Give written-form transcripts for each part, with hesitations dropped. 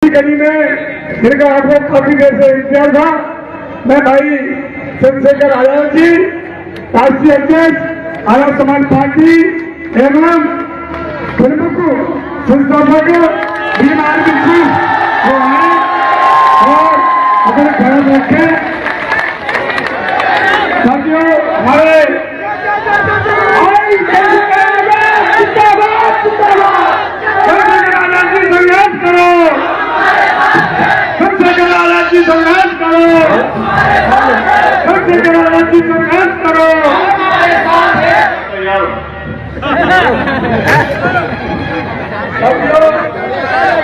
इसी कड़ी में जिनका आपको काफी देर से इंतजार था, मैं भाई चंद्रशेखर आजाद जी, राष्ट्रीय अध्यक्ष आजाद समाज पार्टी एवं प्रमुख संस्थापक भीम आर्मी जो है और अपने ख्याल रखे। साथियों, हमारे संघर्ष करो, चंद्रशेखर आजाद जी संघर्ष करो, चंद्रशेखर आजाद जी संघर्ष करो।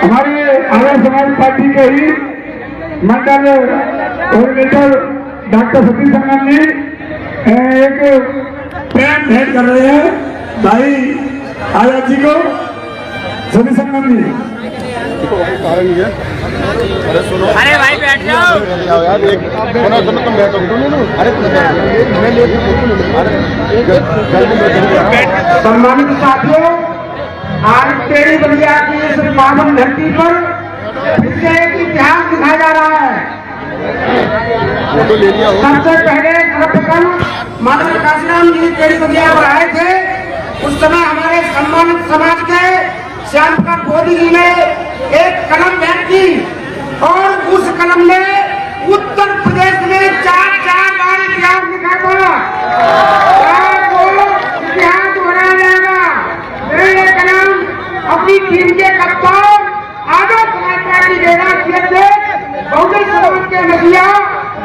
हमारे आजाद समाज पार्टी के ही मंडल कोऑर्डिनेटर डॉक्टर सतीश संगम जी एक प्रेम भेंट कर रहे हैं भाई आजाद जी को। सतीश संगम जी, अरे भाई बैठ जाओ यार, एक तुम बैठो। सम्मानित साथियों, आज टेढ़ी बलिया की इस पावन धरती पर फिर से एक इतिहास दिखाया जा रहा है। सबसे पहले सर्वप्रथम मानव काशीराम जी टेढ़ी बलिया पर आए थे। उस समय हमारे सम्मानित समाज के श्याम प्रकाश मोदी जी ने एक कलम भेंट की और उस कलम में उत्तर प्रदेश में चार बार इतिहास लिखा था। इतिहास बनाया जाएगा। ये कलम अपनी टीम के कप्तान आजाद समाज पार्टी के राष्ट्रीय अध्यक्ष बहुजन समाज के नदिया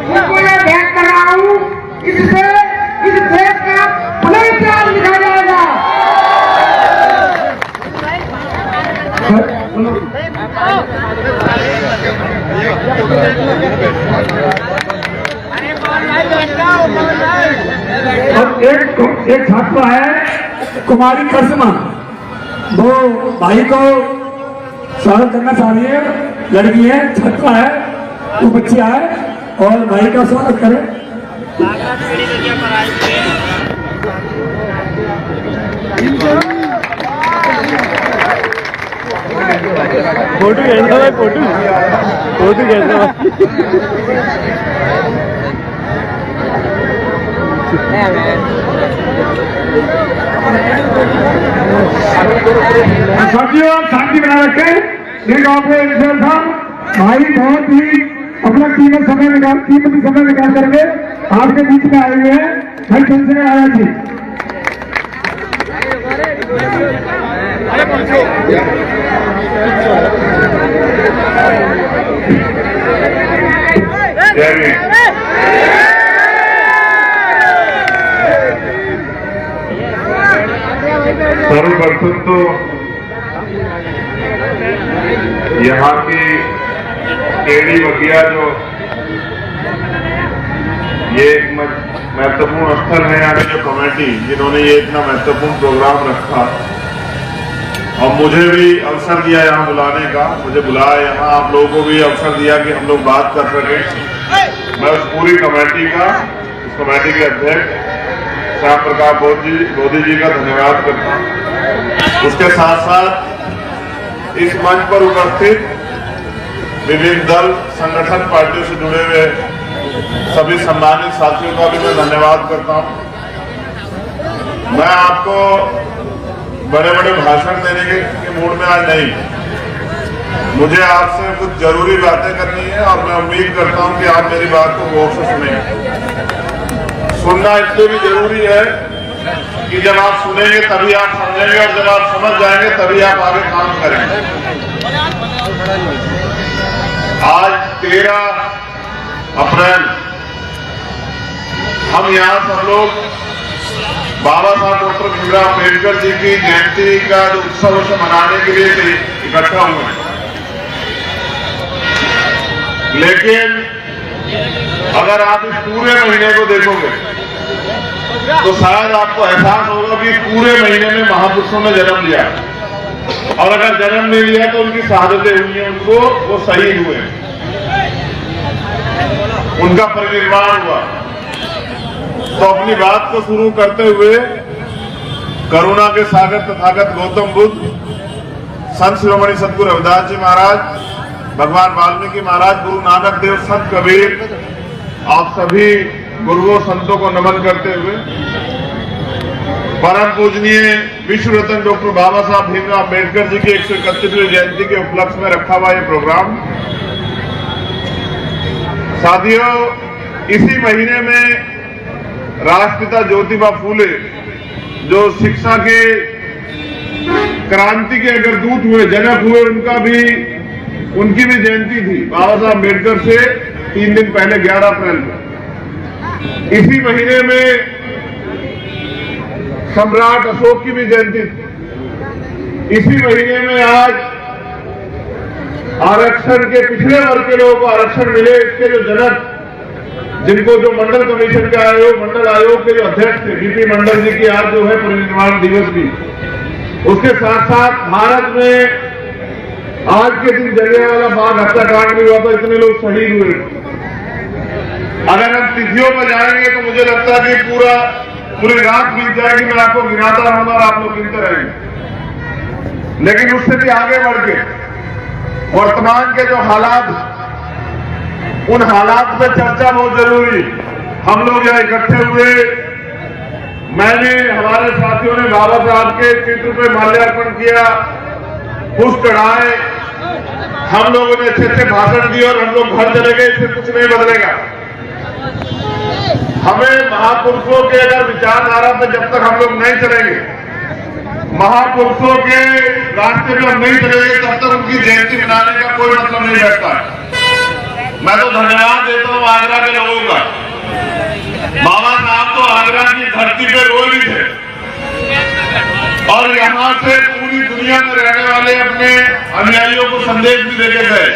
उनको मैं भेंट कर रहा हूँ। इससे इस देश का पुनर्विचार लिखा जाएगा। और एक छात्रा है कुमारी करिश्मा, वो भाई को स्वागत करना चाह रही है। लड़की है, छात्रा है, वो बच्चिया है और भाई का स्वागत करें। फोटो कैसा है? फोटो कैसा है? साथियों, शांति बना रखें। देखो आपको था भाई बहुत ही अपना कीमती समय निकाल करके आपके बीच में आए हुए हैं भाई चंद्रशेखर आजाद जी। सर्वप्रथम तो यहाँ की टेढ़ी बगिया जो ये एक महत्वपूर्ण स्थल है, यहाँ की जो कमेटी जिन्होंने ये इतना महत्वपूर्ण प्रोग्राम रखा और मुझे भी अवसर दिया यहाँ बुलाने का, मुझे बुलाया यहाँ, आप लोगों को भी अवसर दिया कि हम लोग बात कर सकें। मैं उस पूरी कमेटी का, उस कमेटी के अध्यक्ष श्याम प्रकाश मोदी जी का धन्यवाद करता हूँ। उसके साथ साथ इस मंच पर उपस्थित विभिन्न दल संगठन पार्टियों से जुड़े हुए सभी सम्मानित साथियों का भी मैं धन्यवाद करता हूँ। मैं आपको बड़े बड़े भाषण देने के मूड में आज नहीं, मुझे आपसे कुछ जरूरी बातें करनी है और मैं उम्मीद करता हूँ कि आप मेरी बात को गौर से सुनेंगे। सुनना इसलिए भी जरूरी है कि जब आप सुनेंगे तभी आप समझेंगे और जब आप समझ जाएंगे तभी आप आगे काम करेंगे। आज 13 अप्रैल हम यहाँ सब लोग बाबा साहब डॉक्टर भीमराव अम्बेडकर जी की जयंती का जो उत्सव उसे मनाने के लिए इकट्ठा हुए हैं। लेकिन अगर आप इस पूरे महीने को देखोगे तो शायद आपको एहसास होगा कि पूरे महीने में महापुरुषों ने जन्म लिया, और अगर जन्म नहीं लिया तो उनकी शहादतें हुई हैं, उनको वो शहीद हुए, उनका परिनिर्वाण हुआ। तो अपनी बात को शुरू करते हुए करुणा के सागर तथागत गौतम बुद्ध, संत शिरोमणि सद्गुरु रविदास जी महाराज भगवान वाल्मीकि महाराज, गुरु नानक देव, संत कबीर, आप सभी गुरुओं संतों को नमन करते हुए परम पूजनीय विश्व रत्न डॉक्टर बाबा साहब भीमराव अम्बेडकर जी की 131वीं जयंती के उपलक्ष्य में रखा हुआ ये प्रोग्राम। साथियों, इसी महीने में राष्ट्रपिता ज्योतिबा फूले, जो शिक्षा के क्रांति के अगर दूत हुए, जनक हुए, उनकी भी जयंती थी बाबा साहब अम्बेडकर से 3 दिन पहले 11 अप्रैल को। इसी महीने में सम्राट अशोक की भी जयंती थी। इसी महीने में आज आरक्षण के पिछड़े वर्ग के लोगों को आरक्षण मिले, इसके जो जनक, जिनको जो मंडल कमीशन के आयोग, मंडल आयोग के जो अध्यक्ष थे बीपी मंडल जी की आज जो है परिनिर्वाण दिवस भी। उसके साथ साथ भारत में आज के दिन जलियांवाला बाग हत्याकांड भी हुआ था, इतने लोग शहीद हुए। अगर हम तिथियों पर जाएंगे तो मुझे लगता है कि पूरी रात बीत जाएगी, मैं आपको गिनाता रहूंगा और आप लोग गिनते रहेंगे। लेकिन उससे भी आगे बढ़ के वर्तमान के जो हालात, उन हालात पे चर्चा बहुत जरूरी। हम लोग यहाँ इकट्ठे हुए, मैंने, हमारे साथियों ने बाबा साहब के चित्र पे माल्यार्पण किया, पुष्प चढ़ाए, हम लोगों ने अच्छे अच्छे भाषण दिए और हम लोग घर चले गए। इससे कुछ नहीं बदलेगा। हमें महापुरुषों के अगर विचारधारा पे जब तक हम लोग नहीं चलेंगे, महापुरुषों के रास्ते में हम नहीं चलेंगे, तब तक उनकी जयंती मनाने का कोई मतलब नहीं रहता है। मैं तो धन्यवाद देता हूं आगरा के लोगों का। बाबा साहब तो आगरा की धरती पे रोए थे और यहां से पूरी दुनिया में रहने वाले अपने अनुयायियों को संदेश भी देके गए।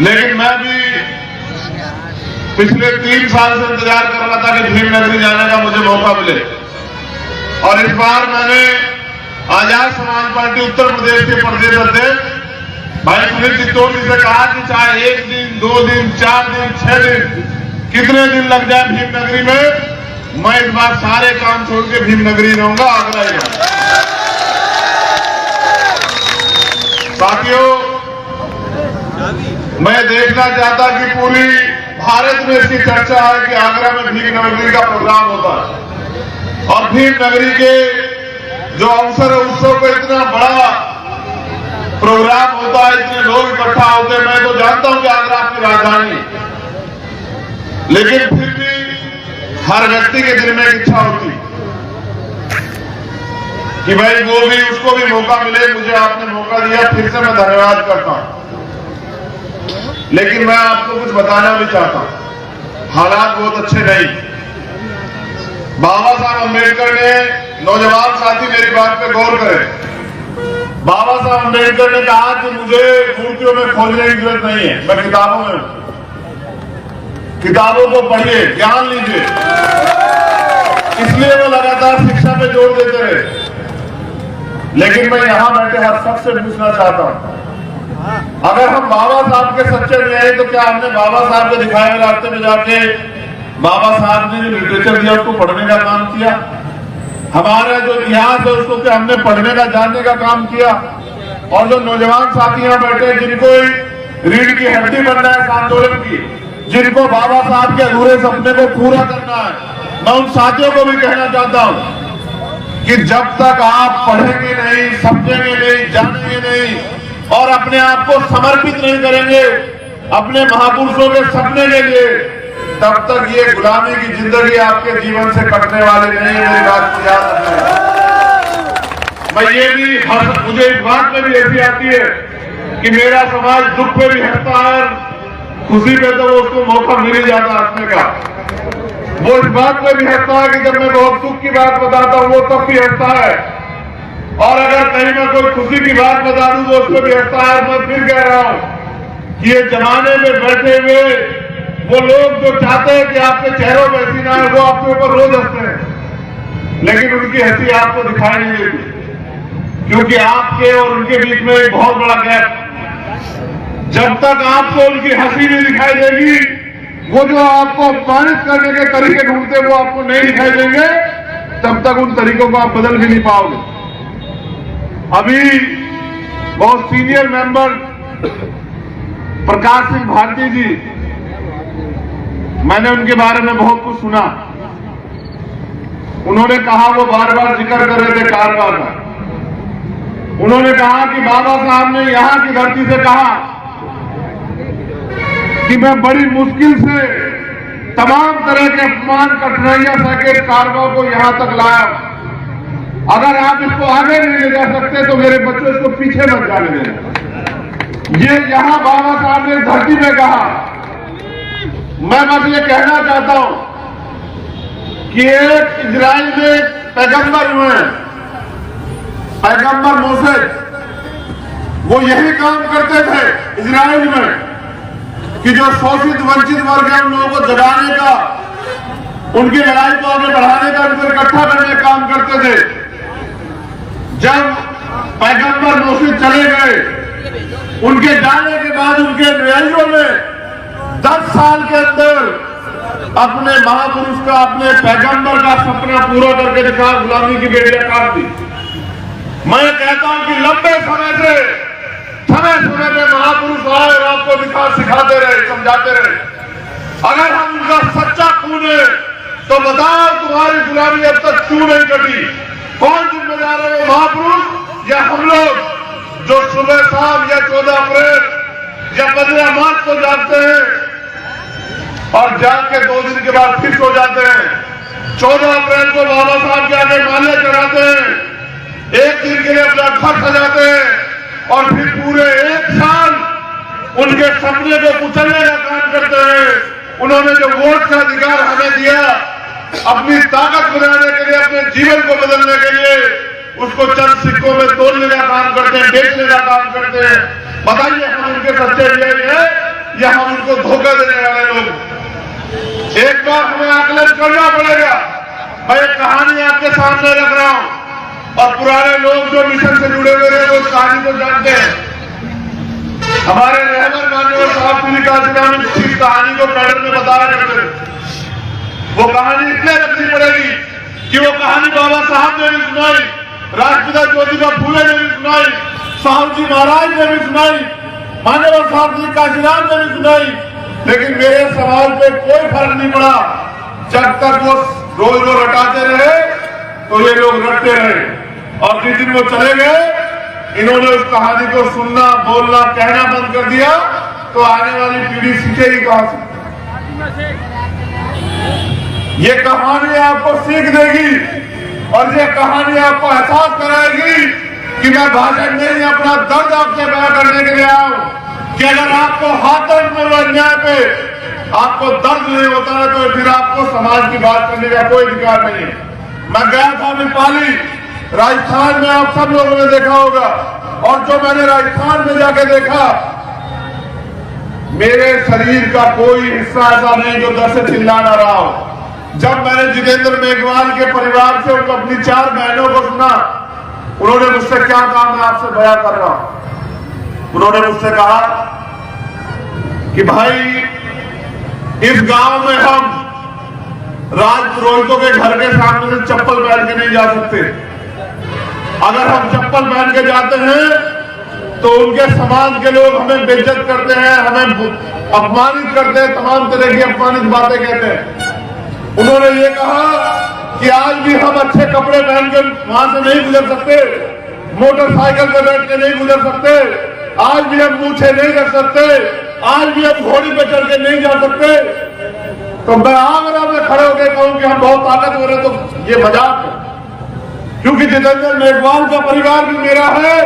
लेकिन मैं भी पिछले 3 साल से इंतजार कर रहा था कि भीमनगरी जाने का मुझे मौका मिले, और इस बार मैंने आजाद समाज पार्टी उत्तर प्रदेश के प्रदेश अध्यक्ष भाई सुनील चित्तौड़ से कहा कि चाहे 1 दिन, 2 दिन, 4 दिन, 6 दिन, कितने दिन लग जाए भीमनगरी में, मैं इस बार सारे काम छोड़ के भीमनगरी रहूंगा, आगरा ही रहूंगा। साथियों, मैं देखना चाहता कि पूरी भारत में इसकी चर्चा है कि आगरा में भीमनगरी का प्रोग्राम होता है, और भीमनगरी के जो अवसर है उत्सव पे इतना बड़ा प्रोग्राम होता है, इतने लोग इकट्ठा होते हैं। मैं तो जानता हूं कि आगरा आपकी राजधानी, लेकिन फिर भी हर व्यक्ति के दिल में एक इच्छा होती कि भाई वो भी, उसको भी मौका मिले। मुझे आपने मौका दिया, फिर से मैं धन्यवाद करता हूं। लेकिन मैं आपको कुछ बताना भी चाहता हूं, हालात बहुत अच्छे नहीं। बाबा साहब अम्बेडकर ने, नौजवान साथी मेरी बात पे गौर करें, बाबा साहब अम्बेडकर ने कहा कि मुझे मूर्तियों में खोजने की जरूरत नहीं है, मैं किताबों में हूं। किताबों को पढ़िए, ज्ञान लीजिए। इसलिए वो लगातार शिक्षा पे जोर देते रहे। लेकिन मैं यहां बैठे हर सबसे पूछना चाहता हूं, अगर हम बाबा साहब के सच्चे न्याय, तो क्या हमने बाबा साहब के दिखाए हुए रास्ते में जाके बाबा साहब ने जो लिटरेचर दिया उसको पढ़ने का काम किया? हमारा जो इतिहास है उसको क्या हमने पढ़ने का, जानने का काम किया? और जो नौजवान साथी यहाँ बैठे, जिनको रीढ़ की हड्डी बनना है इस आंदोलन की, जिनको बाबा साहब के अधूरे सपने को पूरा करना है, मैं उन साथियों को भी कहना चाहता हूं कि जब तक आप पढ़ेंगे नहीं, समझेंगे नहीं, जानेंगे नहीं और अपने आप को समर्पित नहीं करेंगे अपने महापुरुषों के सपने के लिए, तब तक ये गुलामी की जिंदगी आपके जीवन से कटने वाली नहीं है। मेरी बात को याद रखना। मैं ये भी, मुझे इस बात में भी ऐसी आती है कि मेरा समाज दुख पे भी हंसता है, खुशी पे तो उसको मौका मिल ही जाता हंसने का। वो इस बात में भी हंसता है कि जब मैं बहुत दुख की बात बताता हूँ वो तब भी हंसता है, और अगर कहीं मैं कोई खुशी की बात बता दूं तो उसको भी हंसता है। मैं फिर कह रहा हूं कि ये जमाने में बैठे हुए वो लोग जो चाहते हैं कि आपके चेहरों में हंसी ना है, वो आपके ऊपर रोज हंसते हैं, लेकिन उनकी हंसी आपको दिखाई नहीं देती, क्योंकि आपके और उनके बीच में एक बहुत बड़ा गैप। जब तक आपको उनकी हंसी नहीं दिखाई देगी, वो जो आपको अपमानित करने के तरीके ढूंढते वो आपको नहीं दिखाई देंगे, तब तक उन तरीकों को आप बदल भी नहीं पाओगे। अभी बहुत सीनियर मेंबर प्रकाश सिंह भारती जी, मैंने उनके बारे में बहुत कुछ सुना। उन्होंने कहा, वो बार बार जिक्र कर रहे थे कारवा का। उन्होंने कहा कि बाबा साहब ने यहां की धरती से कहा कि मैं बड़ी मुश्किल से तमाम तरह के अपमान कठिनाइयां सह कारवा को यहां तक लाया। अगर आप इसको आगे नहीं ले जा सकते तो मेरे बच्चों इसको पीछे मत जाने देना। ये यहां बाबा साहब ने धरती में कहा। मैं बस ये कहना चाहता हूं कि एक इजराइल में पैगंबर हुए हैं, पैगंबर मूसा, वो यही काम करते थे इजराइल में कि जो शोषित वंचित वर्ग है उन लोगों को जगाने का, उनकी लड़ाई को आगे बढ़ाने का, उनको इकट्ठा करने का काम करते थे। जब पैगंबर मूसा चले गए, उनके जाने के बाद उनके अनुयायियों ने 10 साल के अंदर अपने महापुरुष का, अपने पैगंबर का सपना पूरा करके दिखा, गुलामी की बेड़ियां काट दी। मैं कहता हूं कि लंबे समय से महापुरुष आए और आपको सिखाते रहे, समझाते रहे। अगर हम उनका सच्चा खून है तो बताओ तुम्हारी गुलामी अब तक क्यों नहीं कटी? कौन जिम्मेदार है, वो महापुरुष या हम लोग जो सुबह शाम या 14 अप्रैल या 15 मार्च को जागते हैं और जाग के 2 दिन के बाद फिर सो जाते हैं। 14 अप्रैल को बाबा साहब के आगे माले चढ़ाते हैं, 1 दिन के लिए अपना घर सजाते हैं और फिर पूरे 1 साल उनके सपने को कुचलने का काम करते हैं। उन्होंने जो वोट का अधिकार हमें दिया, अपनी ताकत बनाने के लिए, अपने जीवन को बदलने के लिए, उसको चंद सिक्कों में तोड़ने का काम करते हैं, बेचने का काम करते हैं। बताइए, हम उनके सच्चे अनुयायी हैं या हम उनको धोखा देने वाले लोग? एक बार हमें आकलन करना पड़ेगा। मैं एक कहानी आपके सामने रख रहा हूं और पुराने लोग जो मिशन से जुड़े हुए हैं वो उस कहानी को जानते हैं। हमारे रहमान मान्यवर साहब इस कहानी को पैडल में बताया करते थे। वो कहानी इसलिए रखनी पड़ेगी कि वो कहानी बाबा साहब ने भी सुनाई, राष्ट्रपिता ज्योतिबा फूले ने भी सुनाई, साहू जी महाराज ने भी सुनाई, मान्यवर साहब जी काशीराम ने भी सुनाई, लेकिन मेरे समाज पे कोई फर्क नहीं पड़ा। जब तक वो रोज रोज रटाते रहे तो ये लोग रटते रहे और जिस दिन वो चले गए, इन्होंने उस कहानी को सुनना, बोलना, कहना बंद कर दिया, तो आने वाली पीढ़ी सीखेगी कहां से? ये कहानी आपको सीख देगी और ये कहानी आपको एहसास कराएगी कि मैं भाषण नहीं, अपना दर्द आपसे बयां करने के लिए आया हूं कि अगर आपको हाथन में अन्याय पे आपको दर्द नहीं होता है तो फिर आपको समाज की बात करने का कोई अधिकार नहीं है। मैं गया था नेपाली, राजस्थान में, आप सब लोगों ने देखा होगा, और जो मैंने राजस्थान में जाके देखा, मेरे शरीर का कोई हिस्सा ऐसा नहीं जो दर्द से चिल्ला ना रहा हो। जब मैंने जितेंद्र मेघवाल के परिवार से उनको अपनी 4 बहनों को सुना, उन्होंने मुझसे क्या कहा, मैं आपसे बयां कर रहा हूं। उन्होंने मुझसे कहा कि भाई, इस गांव में हम राजपुरोहितों के घर के सामने से चप्पल पहन के नहीं जा सकते। अगर हम चप्पल पहन के जाते हैं तो उनके समाज के लोग हमें बेइज्जत करते हैं, हमें अपमानित करते हैं, तमाम तरह की अपमानित बातें कहते हैं। उन्होंने ये कहा कि आज भी हम अच्छे कपड़े पहन के वहां से नहीं गुजर सकते, मोटरसाइकिल पर बैठ के नहीं गुजर सकते, आज भी हम मूछे नहीं रख सकते, आज भी हम घोड़ी पे चढ़ के नहीं जा सकते। तो मैं आगरा में खड़े होकर कहूं कि हम बहुत ताकतवर है, तो ये मजाक है। क्योंकि जितेंद्र मेघवाल का परिवार भी मेरा है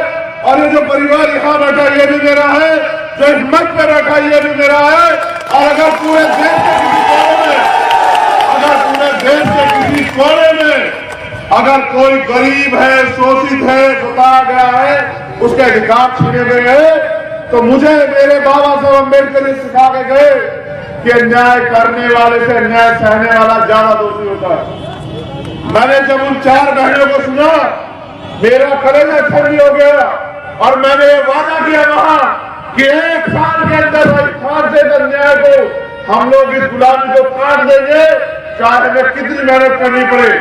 और ये जो परिवार यहां बैठा ये भी मेरा है, जो इस मंच पे बैठा ये भी मेरा है। और अगर पूरे देश के किसी कोने में अगर कोई गरीब है, शोषित है, बताया गया है, उसके अधिकार छीने गए हैं, तो मुझे मेरे बाबा साहब अम्बेडकर ने सिखा के गए कि अन्याय करने वाले से अन्याय सहने वाला ज्यादा दोषी होता है। मैंने जब उन 4 बहनों को सुना, मेरा कलेजा ठंडी हो गया और मैंने ये वादा किया वहां कि 1 साल के अंदर राजस्थान से अन्याय को हम लोग इस गुलामी को काट देंगे, चाहे हमें कितनी मेहनत करनी पड़े।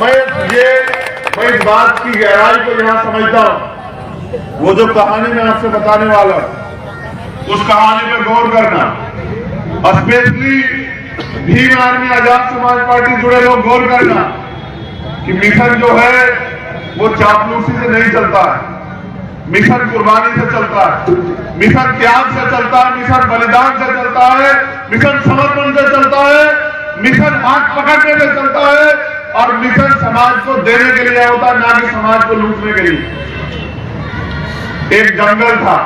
मैं इस बात की गहराई को यहां समझता हूं। वो जो कहानी मैं आपसे बताने वाला, उस कहानी पर गौर करना, specially Bhim army Azad Samaj party जुड़े लोग गौर करना कि मिशन जो है वो चापलूसी से नहीं चलता है, मिशन कुर्बानी से चलता है, मिशन त्याग से चलता है, मिशन बलिदान से चलता है, मिशन समर्पण से चलता है, मिशन हाथ पकड़ने से चलता है और मिशन समाज को देने के लिए होता है, ना कि समाज को लूटने के लिए। एक जंगल था,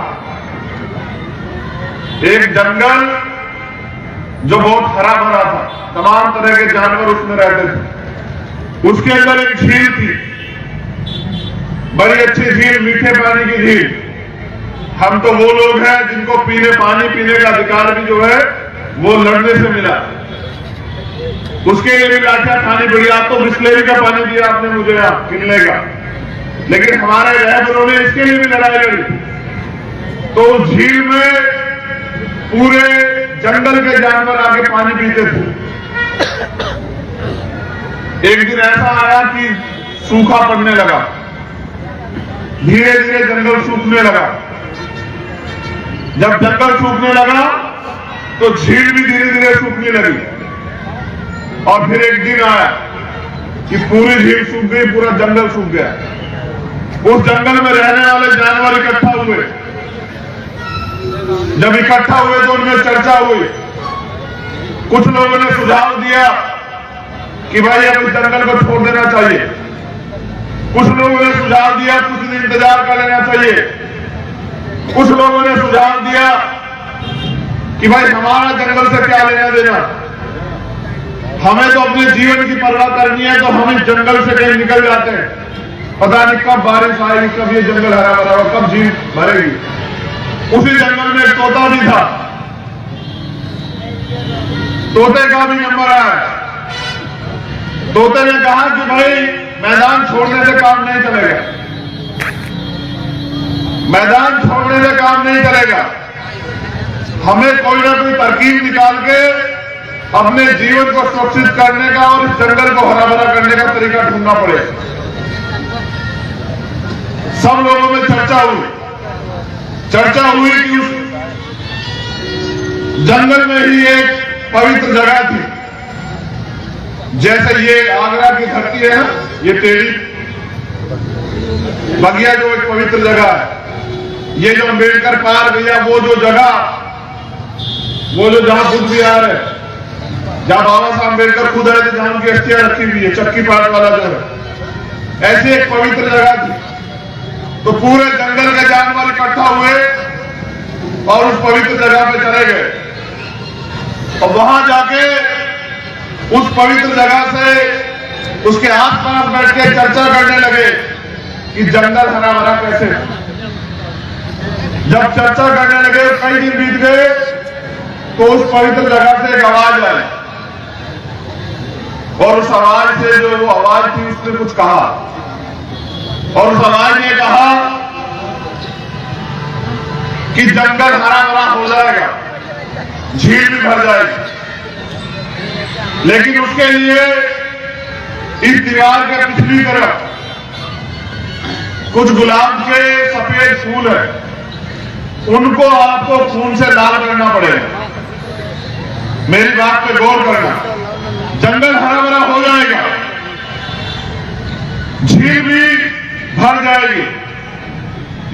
एक जंगल जो बहुत हरा भरा था, तमाम तरह के जानवर उसमें रहते थे। उसके अंदर एक झील थी, बड़ी अच्छी झील, मीठे पानी की झील। हम तो वो लोग हैं जिनको पानी पीने का अधिकार भी जो है वो लड़ने से मिला। उसके लिए भी लाठियां खानी पड़ी। आप तो बिस्लेरी का पानी दिया आपने मुझे यहाँ पीने का, लेकिन हमारे रहबरों ने इसके लिए भी लड़ाई लड़ी। तो उस झील में पूरे जंगल के जानवर आके पानी पीते थे। एक दिन ऐसा आया कि सूखा पड़ने लगा, धीरे धीरे जंगल सूखने लगा। जब जंगल सूखने लगा तो झील भी धीरे धीरे सूखने लगी। और फिर एक दिन आया कि पूरी झील सूख गई, पूरा जंगल सूख गया। उस जंगल में रहने वाले जानवर इकट्ठा हुए। जब इकट्ठा हुए तो उनमें चर्चा हुई। कुछ लोगों ने सुझाव दिया कि भाई अब इस जंगल को छोड़ देना चाहिए। कुछ लोगों ने सुझाव दिया कुछ दिन इंतजार कर लेना चाहिए। कुछ लोगों ने सुझाव दिया कि भाई हमारा जंगल से क्या लेना देना, हमें तो अपने जीवन की परवाह करनी है, तो हम इस जंगल से कहीं निकल जाते हैं। पता नहीं कब बारिश आएगी, कब ये जंगल हरा भरा होगा, कब झील भरेगी। उसी जंगल में एक तोता भी था। तोते का भी नंबर आया। तोते ने कहा कि भाई मैदान छोड़ने से काम नहीं चलेगा, मैदान छोड़ने से काम नहीं चलेगा। हमें कोई ना कोई तरकीब निकाल के अपने जीवन को सुरक्षित करने का और इस जंगल को हरा भरा करने का तरीका ढूंढना पड़ेगा। सब लोगों में चर्चा हुई कि उस जंगल में ही एक पवित्र जगह थी। जैसे ये आगरा की धरती है ना, ये टेढ़ी बगिया जो एक पवित्र जगह है, ये जो अम्बेडकर पार्क या वो जो जगह, वो जो जहां बुद्ध विहार है, जहां बाबा साहब अम्बेडकर खुद आए थे, जहां उनकी अस्थियां रखी हुई है, चक्की पार्क वाला जो है, ऐसी एक पवित्र जगह थी। तो पूरे जंगल के जानवर इकट्ठा हुए और उस पवित्र जगह पे चले गए। और वहां जाके उस पवित्र जगह से उसके आसपास बैठ के चर्चा करने लगे कि जंगल हरा भरा कैसे। जब चर्चा करने लगे, कई दिन बीत गए, तो उस पवित्र जगह से एक आवाज आई। और उस आवाज से जो वो आवाज थी, उसने कुछ कहा। और उस आवाज ने कहा कि जंगल हरा भरा हो जाएगा, झील भी भर जाएगी, लेकिन उसके लिए इस दीवार के पिछली तरफ कुछ गुलाब के सफेद फूल है, उनको आपको खून से लाल करना पड़ेगा। मेरी बात पे गौर करना। जंगल हरा भरा हो जाएगा, झील भी भर जाएगी,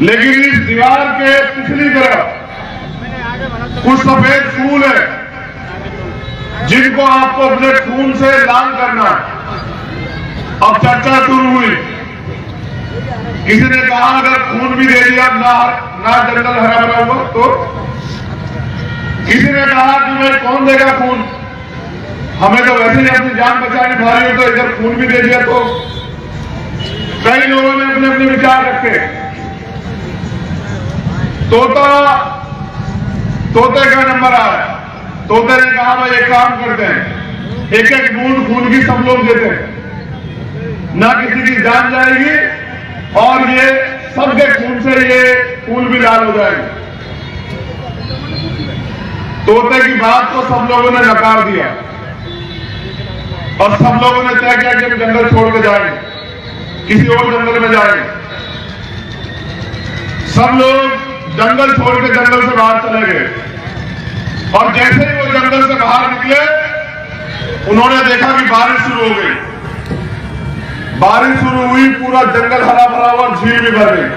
लेकिन इस दीवार के पिछली तरफ कुछ सफेद फूल है जिनको आपको अपने खून से लाल करना है। अब चर्चा शुरू हुई। किसी ने कहा अगर खून भी दे दिया ना जंगल हरा भरा हुआ तो। किसी ने कहा कि भाई कौन देगा खून, हमें तो वैसे ही अपनी जान बचानी भारी हो, तो इधर खून भी दे दिया तो। कई लोगों ने अपने अपने विचार रखे। तोते का नंबर आया। तोते ने कहा भाई एक काम करते हैं, एक एक बूंद खून की सब लोग देते हैं, ना किसी की जान जाएगी और ये सबके खून से ये फूल भी लाल हो जाएंगे। तोते की बात को सब लोगों ने नकार दिया और सब लोगों ने तय किया कि हम जंगल छोड़ के जाएंगे, किसी और जंगल में जाएंगे। सब लोग जंगल छोड़ के जंगल से बाहर चले गए और जैसे ही वो जंगल से बाहर निकले उन्होंने देखा कि बारिश शुरू हो गई। बारिश शुरू हुई, पूरा जंगल हरा भरा हुआ, झील भी भर गई।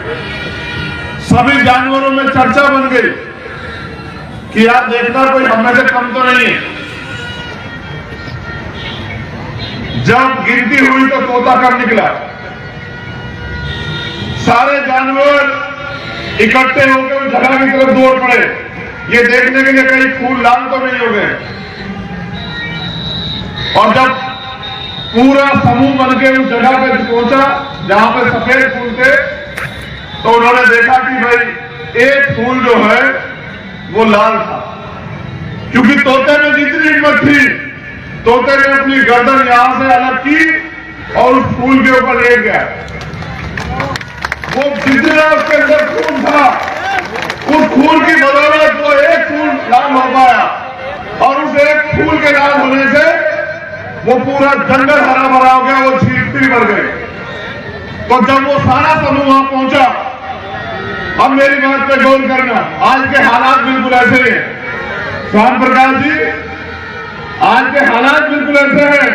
सभी जानवरों में चर्चा बन गई कि यार देखना कोई हम में से कम तो नहीं है। जब गिनती हुई तो तोता कब निकला। सारे जानवर इकट्ठे होकर जगह की तरफ दौड़ पड़े, ये देखने के लिए कहीं फूल लाल तो नहीं हो गए। और जब पूरा समूह बन के उस जगह पे पहुंचा जहां पे सफेद फूल थे, तो उन्होंने देखा कि भाई एक फूल जो है वो लाल था, क्योंकि तोते में जितनी हिम्मत थी, तोते ने अपनी गर्दन यहां से अलग की और उस फूल के ऊपर लेट गया। वो जितना उसके अंदर खून था, उस फूल की बदौलत वो एक फूल लाल हो पाया और उस एक फूल के लाल होने से वो पूरा जंगल हरा भरा हो गया, वो झील फिर भर गई। तो जब वो सारा समूह वहां पहुंचा, अब मेरी बात पे गौर करना, आज के हालात बिल्कुल ऐसे ही हैं। श्याम प्रकाश जी, आज के हालात बिल्कुल ऐसे हैं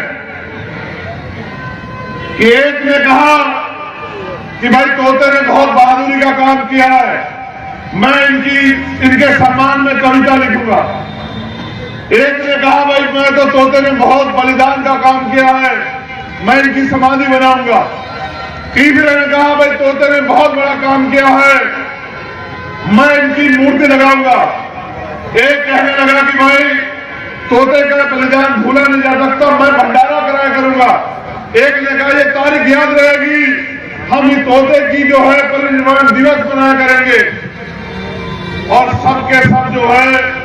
कि एक ने कहा कि भाई तोते ने बहुत बहादुरी का काम किया है, मैं इनके सम्मान में कविता लिखूंगा। एक ने कहा भाई मैं तो तोते ने बहुत बलिदान का काम किया है, मैं इनकी समाधि बनाऊंगा। तीसरे ने कहा भाई तोते ने बहुत बड़ा काम किया है, मैं इनकी मूर्ति लगाऊंगा। एक कहने लगा कि भाई तोते का बलिदान भूला नहीं जा सकता, मैं भंडारा कराया करूंगा। एक ने कहा ये तारीख याद रहेगी, हम इस तोते की जो है परिनिर्वाण दिवस मनाया करेंगे। और सबके सब जो है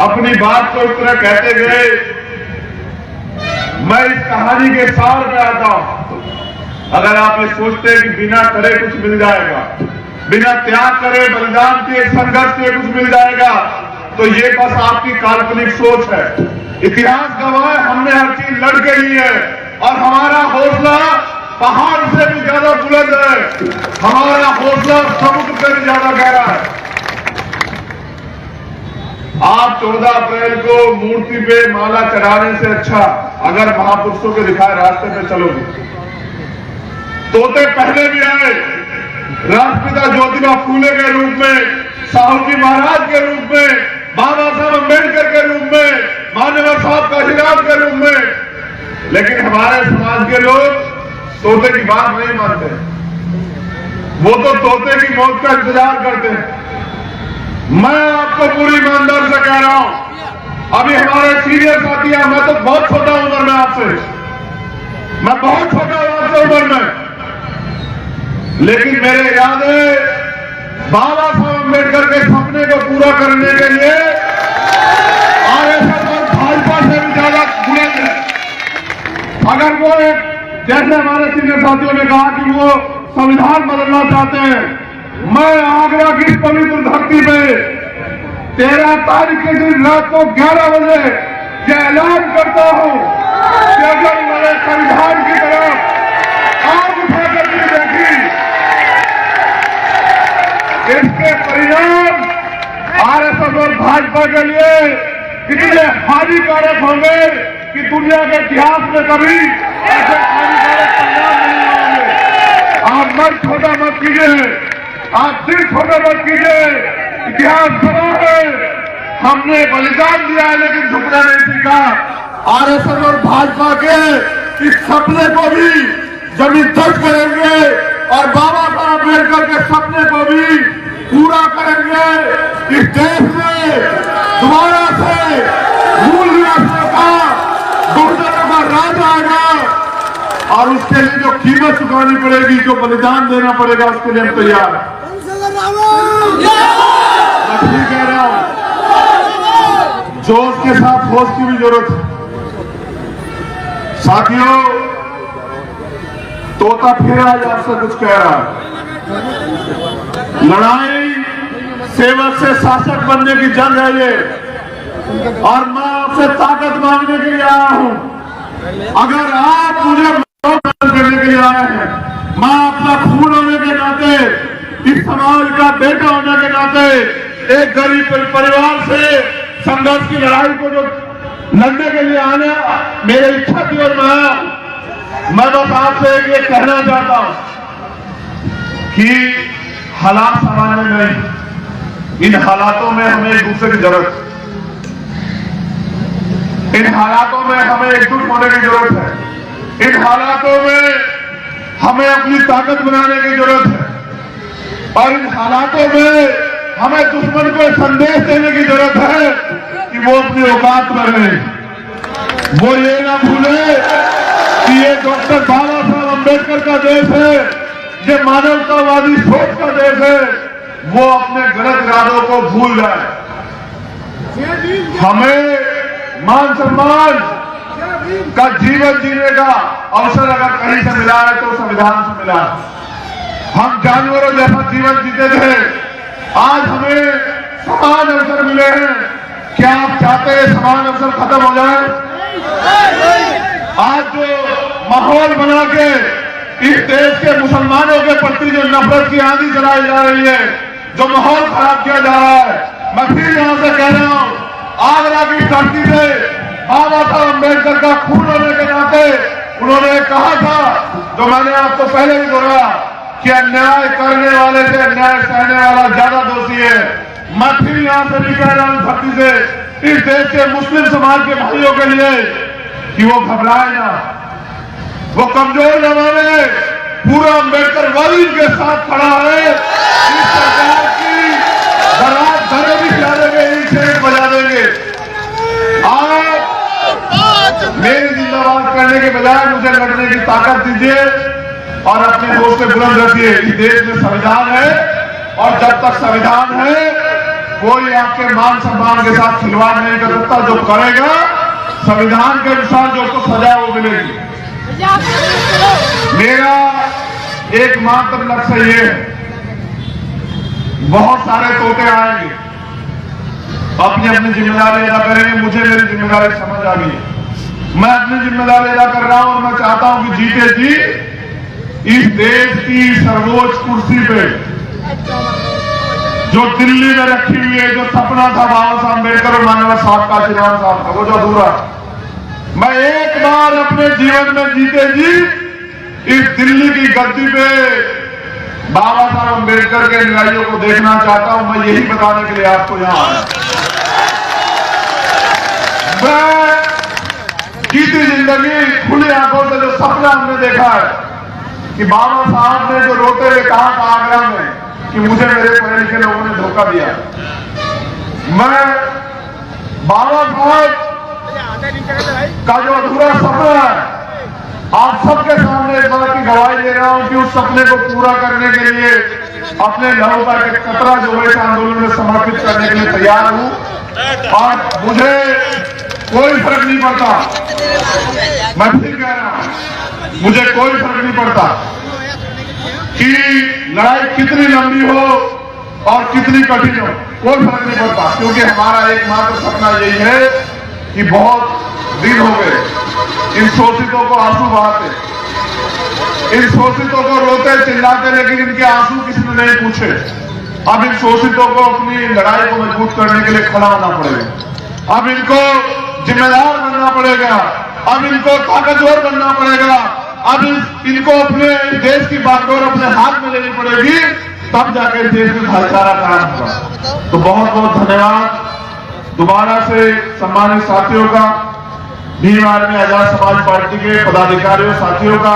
अपनी बात को इस तरह कहते गए। मैं इस कहानी के सार पे आता हूं। अगर आप ये सोचते हैं कि बिना करे कुछ मिल जाएगा, बिना त्याग करे बलिदान के संघर्ष के कुछ मिल जाएगा, तो ये बस आपकी काल्पनिक सोच है। इतिहास गवाह है, हमने हर चीज लड़ के ली है और हमारा हौसला पहाड़ से भी ज्यादा बुलंद है, हमारा हौसला समुद्र से भी ज्यादा गहरा है। आप 14 अप्रैल को मूर्ति पे माला चढ़ाने से अच्छा अगर महापुरुषों के दिखाए रास्ते पे चलोगे। तोते पहले भी आए, राष्ट्रपिता ज्योतिबा फूले के रूप में, साहू जी महाराज के रूप में, बाबा साहब अम्बेडकर के रूप में, मान्यवर साहब काशीनाथ के रूप में, लेकिन हमारे समाज के लोग तोते की बात नहीं मानते। वो तो तोते की मौत का इंतजार करते हैं। मैं आपको पूरी ईमानदारी से कह रहा हूं, अभी हमारे सीनियर साथी हैं, मैं तो बहुत छोटा हूं उम्र में आपसे, मैं बहुत छोटा हूं आपसे उम्र में, लेकिन मेरे इरादे बाबा साहब अम्बेडकर के सपने को पूरा करने के लिए आरएसएस और भाजपा से भी ज्यादा बुलंद है। अगर वो जैसे हमारे सीनियर साथियों ने कहा कि वो संविधान बदलना चाहते हैं, मैं आगरा की पवित्र धरती पे 13 तारीख के दिन रात को 11 बजे यह ऐलान करता हूं कि अगर मैंने संविधान की तरफ आग उठाकर भी देखी, इसके परिणाम आरएसएस और भाजपा के लिए इतने हानिकारक होंगे कि दुनिया के इतिहास में कभी ऐसे हानिकारक परिणाम नहीं आएंगे। आप मन छोटा मत कीजिए, आप दिल छोटा मत कीजिए, इतिहास गवाह है, हमने बलिदान दिया है लेकिन झुकना नहीं सीखा। आरएसएस और भाजपा के इस सपने को भी जबरदस्त करेंगे और बाबा साहब अम्बेडकर के सपने को भी पूरा करेंगे। इस देश में दोबारा से मूल निवासियों का, गुर्जरों का राज आएगा और उसके लिए जो कीमत चुकानी पड़ेगी, जो बलिदान देना पड़ेगा, उसके लिए हम तैयार हैं। मैं ठीक कह रहा हूं, जोश के साथ होश की भी जरूरत है। साथियों, तोता फिर आज आपसे कुछ कह रहा है। लड़ाई सेवक से शासक बनने की जंग है ये, और मैं आपसे ताकत मांगने के लिए आया हूं। अगर आप मुझे करने के लिए आए हैं, मैं अपना खून होने के नाते इस समाज का बेटा होने के नाते एक गरीब परिवार से संघर्ष की लड़ाई को जो लड़ने के लिए आने मेरी इच्छा थी और मैं बस आपसे ये कहना चाहता हूं कि हालात सामान्य नहीं, इन हालातों में हमें एक दूसरे की जरूरत है, इन हालातों में हमें एकजुट होने की जरूरत है, इन हालातों में हमें अपनी ताकत बनाने की जरूरत है और इन हालातों में हमें दुश्मन को संदेश देने की जरूरत है कि वो अपनी औकात में रहे, वो ये ना भूले कि ये डॉक्टर बाबा साहब अम्बेडकर का देश है, ये मानवतावादी सोच का देश है, वो अपने गलत इरादों को भूल जाए। हमें मान सम्मान का जीवन जीने का अवसर अगर कहीं से मिला है तो संविधान से मिला। हम जानवरों जैसा जीवन जीते थे, आज हमें समान अवसर मिले हैं। क्या आप चाहते हैं समान अवसर खत्म हो जाए? आज जो माहौल बना के इस देश के मुसलमानों के प्रति जो नफरत की आंधी चलाई जा रही है, जो माहौल खराब किया जा रहा है, मैं फिर यहां से कह रहा हूं, आगरा की धरती से बाबा साहब अम्बेडकर का खून होने के नाते उन्होंने कहा था, जो मैंने आपको पहले भी बोला कि अन्याय करने वाले से अन्याय सहने वाला ज्यादा दोषी है। मैं फिर यहां से भी कह रहा हूं धरती से इस देश के मुस्लिम समाज के भाइयों के लिए कि वो घबराए ना, वो कमजोर न माने, पूरा अम्बेडकर वाली के साथ खड़ा है। इस सरकार की बारात घरों भी खिला देंगे, एक से एक बजा देंगे। आप मेरी जिंदाबाद करने के बजाय मुझे लड़ने की ताकत दीजिए और अपने दोस्त से बुलंद रखिए। इस देश में संविधान है और जब तक संविधान है कोई आपके मान सम्मान के साथ खिलवाड़ नहीं कर सकता। जो करेगा संविधान के अनुसार जो उसको सजा वो मिलेगी। मेरा एकमात्र लक्ष्य ये है, बहुत सारे तोते आएंगे, अपनी अपनी जिम्मेदारी अदा करेंगे। मुझे मेरी जिम्मेदारी समझ आ गई है, मैं अपनी जिम्मेदारी अदा कर रहा हूं और मैं चाहता हूं कि जीते जी इस देश की सर्वोच्च कुर्सी पे जो दिल्ली में रखी हुई है, जो सपना था बाबा साहब अम्बेडकर और माननीय साहब काशीराम साहब का, वो जो अधूरा, मैं एक बार अपने जीवन में जीते जी इस दिल्ली की गद्दी पे बाबा साहब अम्बेडकर के अनुयायियों को देखना चाहता हूं। मैं यही बताने के लिए आपको यहां आया। मैं जीती जिंदगी खुली आंखों से जो सपना हमने देखा है कि बाबा साहब ने जो रोते हुए कहा था आगरा में कि मुझे मेरे पढ़े लिखे लोगों ने धोखा दिया, मैं बाबा साहब का जो अधूरा सपना है आप सबके सामने इस बात की गवाही दे रहा हूं कि उस सपने को पूरा करने के लिए अपने लहू का एक कतरा जो है इस आंदोलन में समर्पित करने के लिए तैयार हूं और मुझे कोई फर्क नहीं पड़ता। मैं फिर कह रहा हूं, मुझे कोई फर्क नहीं पड़ता कि लड़ाई कितनी लंबी हो और कितनी कठिन हो, कोई फर्क नहीं पड़ता, क्योंकि हमारा एकमात्र सपना यही है कि बहुत दिन हो गए इन शोषितों को आंसू बहाते, इन शोषितों को रोते चिल्लाते, लेकिन इनके आंसू किसी ने नहीं पूछे। अब इन शोषितों को अपनी लड़ाई को मजबूत करने के लिए खड़ा होना पड़ेगा, अब इनको जिम्मेदार बनना पड़ेगा, अब इनको ताकतवर बनना पड़ेगा, अब इनको अपने देश की बागडोर अपने हाथ में लेनी पड़ेगी, तब जाके देश में भाईचारा कायम होगा। तो बहुत बहुत धन्यवाद दोबारा से सम्मानित साथियों का, भीम आर्मी आजाद समाज पार्टी के पदाधिकारियों साथियों का,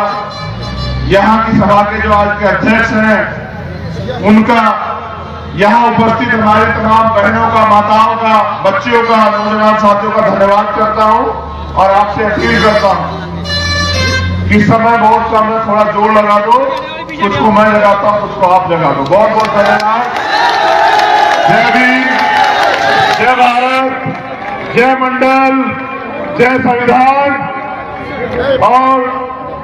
यहाँ की सभा के जो आज के अध्यक्ष हैं उनका, यहाँ उपस्थित हमारे तमाम बहनों का, माताओं का, बच्चियों का, नौजवान साथियों का धन्यवाद करता हूँ और आपसे अपील करता हूँ कि समय बहुत कम है, थोड़ा जोर लगा दो, कुछ को मैं लगाता हूँ, कुछ को आप लगा दो। बहुत बहुत धन्यवाद। जय भीम, जय भारत, जय मंडल, जय संविधान और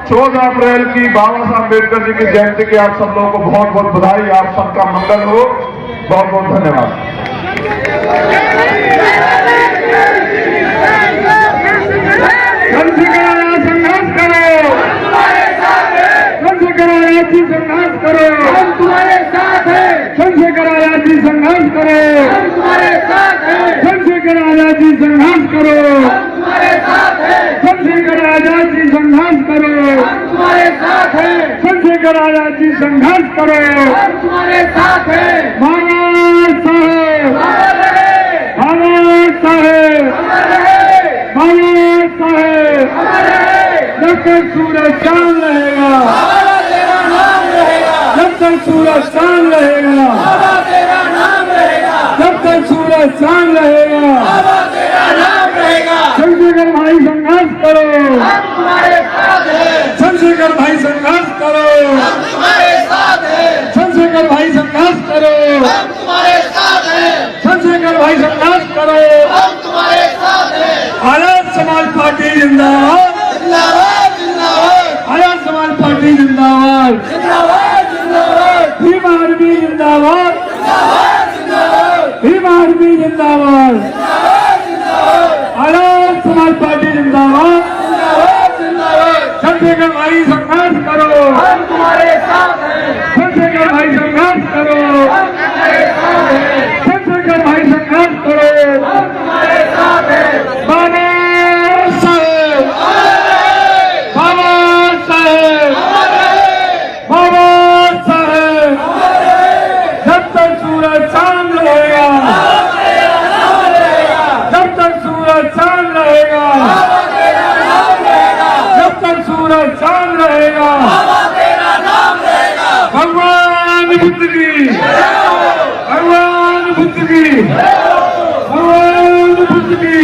14 अप्रैल की बाबा साहब अम्बेडकर जी की जयंती की आप सब लोगों को बहुत बहुत बधाई। आप सबका मंगल हो। बहुत बहुत धन्यवाद। संघर्ष करो, संघर्ष करो, संघर्ष करो, हम तुम्हारे साथ हैं। चंद्रशेखर आजाद जी संघर्ष करो, तुम्हारे साथ है, चंद्रशेखर आजाद जी संघर्ष करो, तुम्हारे साथ है, चंद्रशेखर आजाद जी संघर्ष करो। तुम्हारे साथ है। भारत साहेब, अमर रहे, भारत साहेब, अमर रहे, भारत साहेब, अमर रहे। जब तक सूरज चांद रहेगा, बाबा तेरा नाम रहेगा, जब तक सूरज चांद रहेगा, बाबा तेरा नाम रहेगा, जब तक सूरज चांद रहेगा, बाबा तेरा नाम रहेगा। चंद्रशेखर भाई संघर्ष करो, हम तुम्हारे साथ है, चंद्रशेखर भाई संघर्ष करो, हम तुम्हारे साथ है, चंद्रशेखर भाई संघर्ष करो, हम तुम्हारे साथ है, चंद्रशेखर भाई संघर्ष करो। हम तुम्हारे साथ है। आजाद समाज पार्टी जिंदाबाद, जिंदाबाद जिंदाबाद आजाद समाज पार्टी जिंदाबाद, जिंदाबाद जिंदाबाद भीम आर्मी जिंदाबाद, जिंदाबाद भीम आर्मी जिंदाबाद, आजाद समाज पार्टी जिंदाबाद। जिंदाबाद। चंद्रशेखर भाई संघर्ष करो, हम तुम्हारे साथ हैं, चंद्रशेखर भाई संघर्ष करो, हम तुम्हारे साथ हैं, चंद्रशेखर भाई संघर्ष करो। हम तुम्हारे साथ हैं। बाबा साहेब, बाबा साहेब, बाबा साहेब, जब तक सूरज चांद रहेगा, जब तक सूरज चांद रहेगा, जब तक सूरज चांद रहेगा, भगवान बुद्ध की, भगवान बुद्ध की, भगवान बुद्ध की।